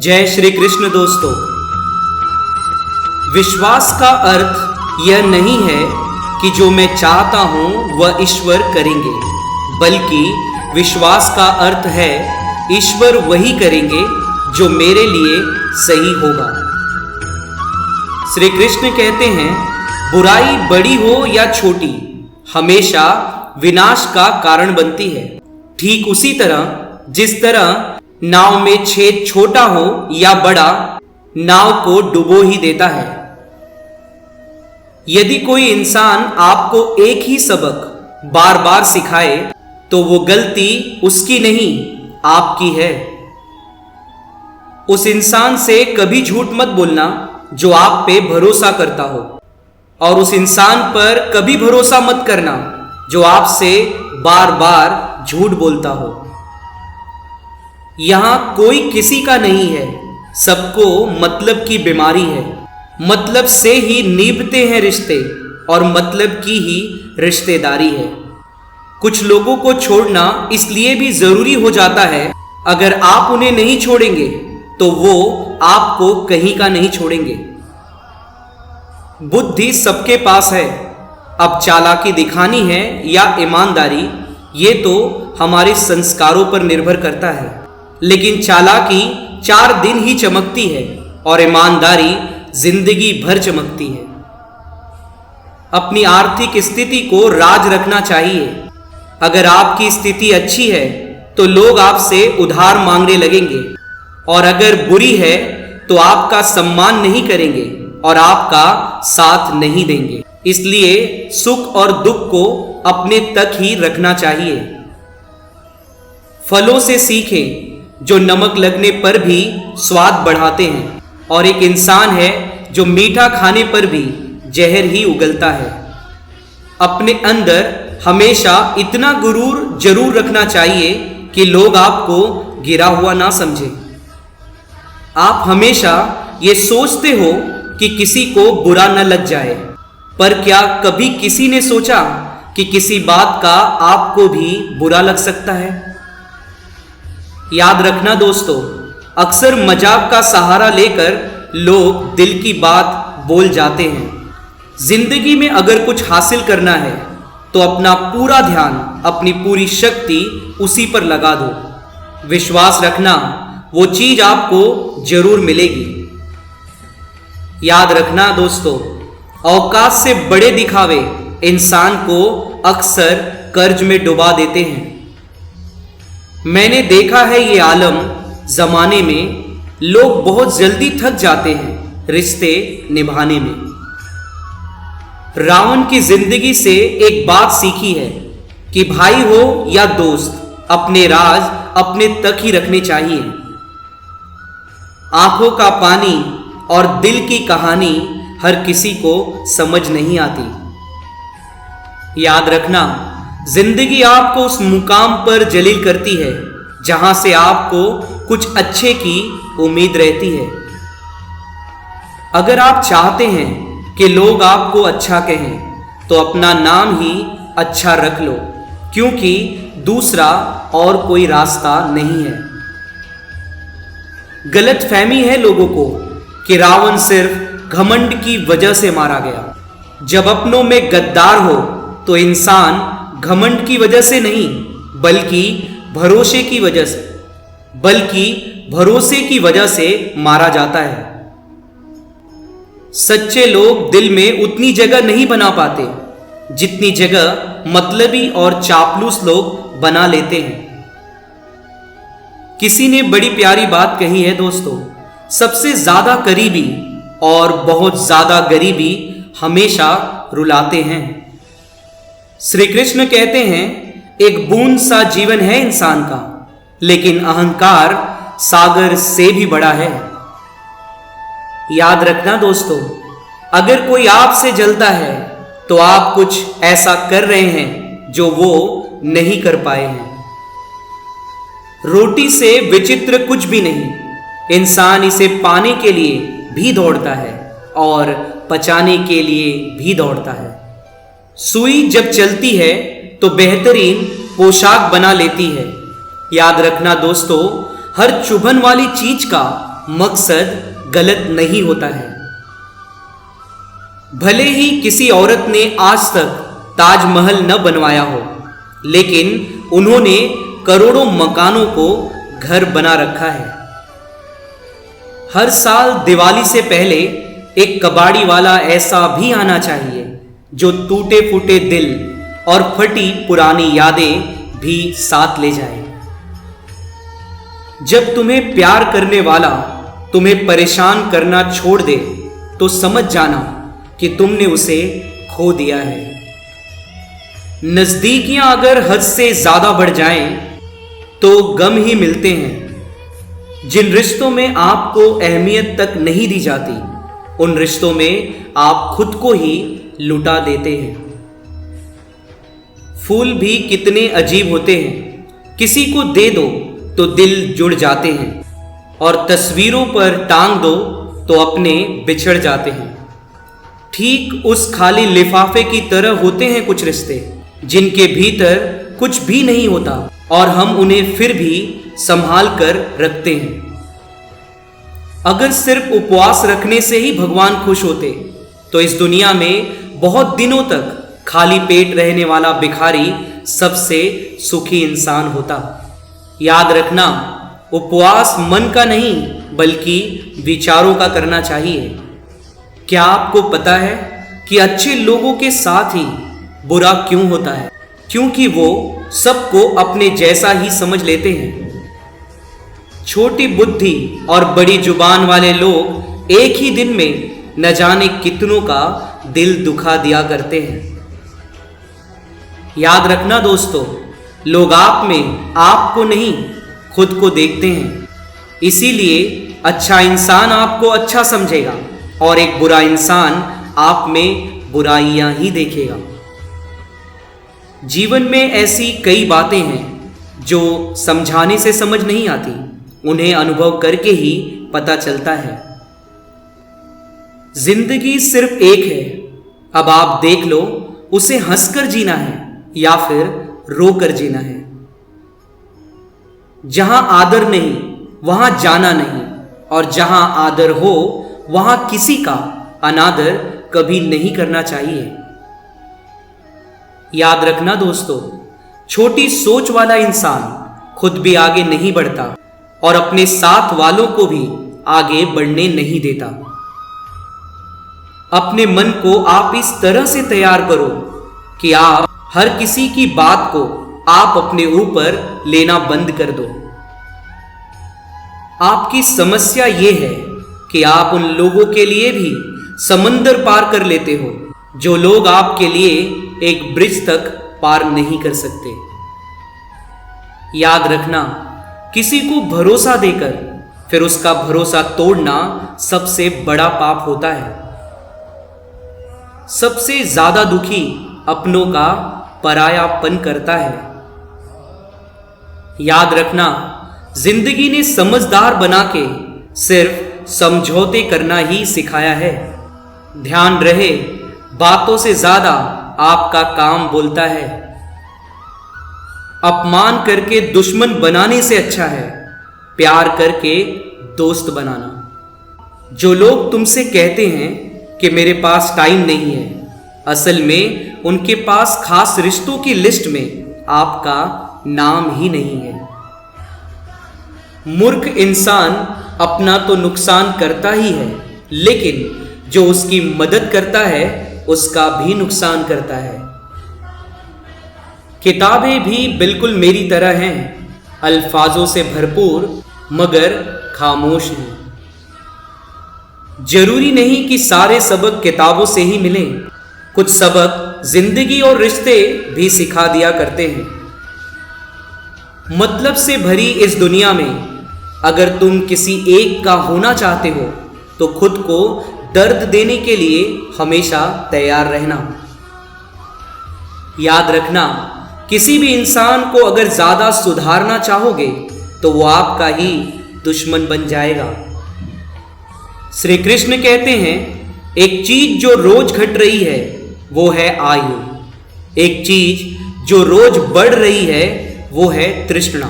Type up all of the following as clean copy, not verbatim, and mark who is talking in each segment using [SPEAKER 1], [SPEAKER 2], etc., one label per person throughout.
[SPEAKER 1] जय श्री कृष्ण दोस्तों। विश्वास का अर्थ यह नहीं है कि जो मैं चाहता हूं वह ईश्वर करेंगे, बल्कि विश्वास का अर्थ है ईश्वर वही करेंगे जो मेरे लिए सही होगा। श्री कृष्ण कहते हैं, बुराई बड़ी हो या छोटी हमेशा विनाश का कारण बनती है। ठीक उसी तरह जिस तरह नाव में छेद छोटा हो या बड़ा, नाव को डुबो ही देता है। यदि कोई इंसान आपको एक ही सबक बार बार सिखाए तो वो गलती उसकी नहीं, आपकी है। उस इंसान से कभी झूठ मत बोलना जो आप पे भरोसा करता हो, और उस इंसान पर कभी भरोसा मत करना जो आपसे बार बार झूठ बोलता हो। यहां कोई किसी का नहीं है, सबको मतलब की बीमारी है। मतलब से ही निभते हैं रिश्ते और मतलब की ही रिश्तेदारी है। कुछ लोगों को छोड़ना इसलिए भी जरूरी हो जाता है, अगर आप उन्हें नहीं छोड़ेंगे तो वो आपको कहीं का नहीं छोड़ेंगे। बुद्धि सबके पास है, अब चालाकी दिखानी है या ईमानदारी, ये तो हमारे संस्कारों पर निर्भर करता है। लेकिन चालाकी 4 दिन ही चमकती है और ईमानदारी जिंदगी भर चमकती है। अपनी आर्थिक स्थिति को राज रखना चाहिए। अगर आपकी स्थिति अच्छी है तो लोग आपसे उधार मांगने लगेंगे, और अगर बुरी है तो आपका सम्मान नहीं करेंगे और आपका साथ नहीं देंगे। इसलिए सुख और दुख को अपने तक ही रखना चाहिए। फलों से सीखें जो नमक लगने पर भी स्वाद बढ़ाते हैं, और एक इंसान है जो मीठा खाने पर भी जहर ही उगलता है। अपने अंदर हमेशा इतना गुरूर जरूर रखना चाहिए कि लोग आपको गिरा हुआ ना समझे। आप हमेशा ये सोचते हो कि किसी को बुरा न लग जाए, पर क्या कभी किसी ने सोचा कि किसी बात का आपको भी बुरा लग सकता है? याद रखना दोस्तों, अक्सर मजाक का सहारा लेकर लोग दिल की बात बोल जाते हैं। जिंदगी में अगर कुछ हासिल करना है तो अपना पूरा ध्यान, अपनी पूरी शक्ति उसी पर लगा दो। विश्वास रखना, वो चीज आपको जरूर मिलेगी। याद रखना दोस्तों, औकात से बड़े दिखावे इंसान को अक्सर कर्ज में डुबा देते हैं। मैंने देखा है ये आलम जमाने में लोग बहुत जल्दी थक जाते हैं रिश्ते निभाने में। रावण की जिंदगी से एक बात सीखी है कि भाई हो या दोस्त, अपने राज अपने तक ही रखने चाहिए। आंखों का पानी और दिल की कहानी हर किसी को समझ नहीं आती। याद रखना, जिंदगी आपको उस मुकाम पर जलील करती है जहां से आपको कुछ अच्छे की उम्मीद रहती है। अगर आप चाहते हैं कि लोग आपको अच्छा कहें तो अपना नाम ही अच्छा रख लो, क्योंकि दूसरा और कोई रास्ता नहीं है। गलत फहमी है लोगों को कि रावण सिर्फ घमंड की वजह से मारा गया। जब अपनों में गद्दार हो तो इंसान घमंड की वजह से नहीं, बल्कि भरोसे की वजह से मारा जाता है। सच्चे लोग दिल में उतनी जगह नहीं बना पाते जितनी जगह मतलबी और चापलूस लोग बना लेते हैं। किसी ने बड़ी प्यारी बात कही है दोस्तों, सबसे ज्यादा करीबी और बहुत ज्यादा गरीबी हमेशा रुलाते हैं। श्री कृष्ण कहते हैं, एक बूंद सा जीवन है इंसान का, लेकिन अहंकार सागर से भी बड़ा है। याद रखना दोस्तों, अगर कोई आपसे जलता है तो आप कुछ ऐसा कर रहे हैं जो वो नहीं कर पाए हैं। रोटी से विचित्र कुछ भी नहीं, इंसान इसे पाने के लिए भी दौड़ता है और पचाने के लिए भी दौड़ता है। सुई जब चलती है तो बेहतरीन पोशाक बना लेती है। याद रखना दोस्तों, हर चुभन वाली चीज का मकसद गलत नहीं होता है। भले ही किसी औरत ने आज तक ताजमहल न बनवाया हो, लेकिन उन्होंने करोड़ों मकानों को घर बना रखा है। हर साल दिवाली से पहले एक कबाड़ी वाला ऐसा भी आना चाहिए जो टूटे फूटे दिल और फटी पुरानी यादें भी साथ ले जाए। जब तुम्हें प्यार करने वाला तुम्हें परेशान करना छोड़ दे तो समझ जाना कि तुमने उसे खो दिया है। नजदीकियां अगर हद से ज्यादा बढ़ जाएं तो गम ही मिलते हैं। जिन रिश्तों में आपको अहमियत तक नहीं दी जाती, उन रिश्तों में आप खुद को ही लुटा देते हैं। फूल भी कितने अजीब होते हैं, किसी को दे दो तो दिल जुड़ जाते हैं और तस्वीरों पर टांग दो तो अपने बिछड़ जाते हैं। ठीक उस खाली लिफाफे की तरह होते हैं कुछ रिश्ते, जिनके भीतर कुछ भी नहीं होता और हम उन्हें फिर भी संभाल कर रखते हैं। अगर सिर्फ उपवास रखने से ही भगवान खुश होते तो इस दुनिया में बहुत दिनों तक खाली पेट रहने वाला भिखारी सबसे सुखी इंसान होता। याद रखना, उपवास मन का नहीं बल्कि विचारों का करना चाहिए। क्या आपको पता है कि अच्छे लोगों के साथ ही बुरा क्यों होता है? क्योंकि वो सबको अपने जैसा ही समझ लेते हैं। छोटी बुद्धि और बड़ी जुबान वाले लोग एक ही दिन में न जाने कितनों का दिल दुखा दिया करते हैं। याद रखना दोस्तों, लोग आप में आपको नहीं खुद को देखते हैं। इसीलिए अच्छा इंसान आपको अच्छा समझेगा और एक बुरा इंसान आप में बुराइयां ही देखेगा। जीवन में ऐसी कई बातें हैं जो समझाने से समझ नहीं आती, उन्हें अनुभव करके ही पता चलता है। जिंदगी सिर्फ एक है, अब आप देख लो उसे हंसकर जीना है या फिर रोकर जीना है। जहां आदर नहीं वहां जाना नहीं, और जहां आदर हो वहां किसी का अनादर कभी नहीं करना चाहिए। याद रखना दोस्तों, छोटी सोच वाला इंसान खुद भी आगे नहीं बढ़ता और अपने साथ वालों को भी आगे बढ़ने नहीं देता। अपने मन को आप इस तरह से तैयार करो कि आप हर किसी की बात को आप अपने ऊपर लेना बंद कर दो। आपकी समस्या यह है कि आप उन लोगों के लिए भी समंदर पार कर लेते हो जो लोग आपके लिए एक ब्रिज तक पार नहीं कर सकते। याद रखना, किसी को भरोसा देकर फिर उसका भरोसा तोड़ना सबसे बड़ा पाप होता है। सबसे ज्यादा दुखी अपनों का परायापन करता है। याद रखना, जिंदगी ने समझदार बना के सिर्फ समझौते करना ही सिखाया है। ध्यान रहे, बातों से ज्यादा आपका काम बोलता है। अपमान करके दुश्मन बनाने से अच्छा है प्यार करके दोस्त बनाना। जो लोग तुमसे कहते हैं कि मेरे पास टाइम नहीं है, असल में उनके पास खास रिश्तों की लिस्ट में आपका नाम ही नहीं है। मूर्ख इंसान अपना तो नुकसान करता ही है, लेकिन जो उसकी मदद करता है उसका भी नुकसान करता है। किताबें भी बिल्कुल मेरी तरह हैं, अल्फाजों से भरपूर मगर खामोश हैं। जरूरी नहीं कि सारे सबक किताबों से ही मिलें, कुछ सबक जिंदगी और रिश्ते भी सिखा दिया करते हैं। मतलब से भरी इस दुनिया में अगर तुम किसी एक का होना चाहते हो तो खुद को दर्द देने के लिए हमेशा तैयार रहना। याद रखना, किसी भी इंसान को अगर ज्यादा सुधारना चाहोगे तो वो आपका ही दुश्मन बन जाएगा। श्री कृष्ण कहते हैं, एक चीज जो रोज घट रही है वो है आयु, एक चीज जो रोज बढ़ रही है वो है तृष्णा,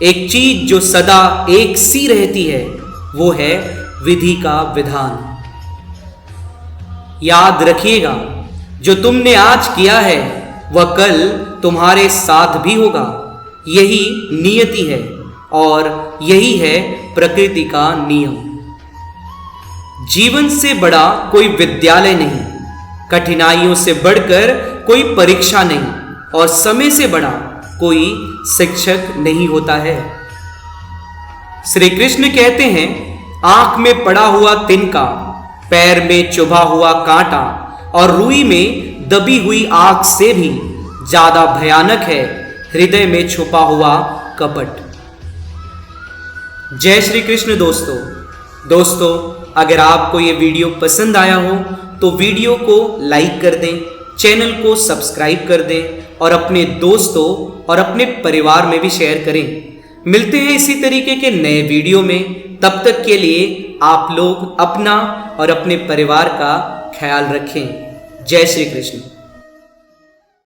[SPEAKER 1] एक चीज जो सदा एक सी रहती है वो है विधि का विधान। याद रखिएगा, जो तुमने आज किया है वह कल तुम्हारे साथ भी होगा। यही नियति है और यही है प्रकृति का नियम। जीवन से बड़ा कोई विद्यालय नहीं, कठिनाइयों से बढ़कर कोई परीक्षा नहीं, और समय से बड़ा कोई शिक्षक नहीं होता है। श्री कृष्ण कहते हैं, आंख में पड़ा हुआ तिनका, पैर में चुभा हुआ कांटा और रुई में दबी हुई आग से भी ज्यादा भयानक है हृदय में छुपा हुआ कपट। जय श्री कृष्ण दोस्तों, अगर आपको ये वीडियो पसंद आया हो तो वीडियो को लाइक कर दें, चैनल को सब्सक्राइब कर दें और अपने दोस्तों और अपने परिवार में भी शेयर करें। मिलते हैं इसी तरीके के नए वीडियो में। तब तक के लिए आप लोग अपना और अपने परिवार का ख्याल रखें। जय श्री कृष्ण।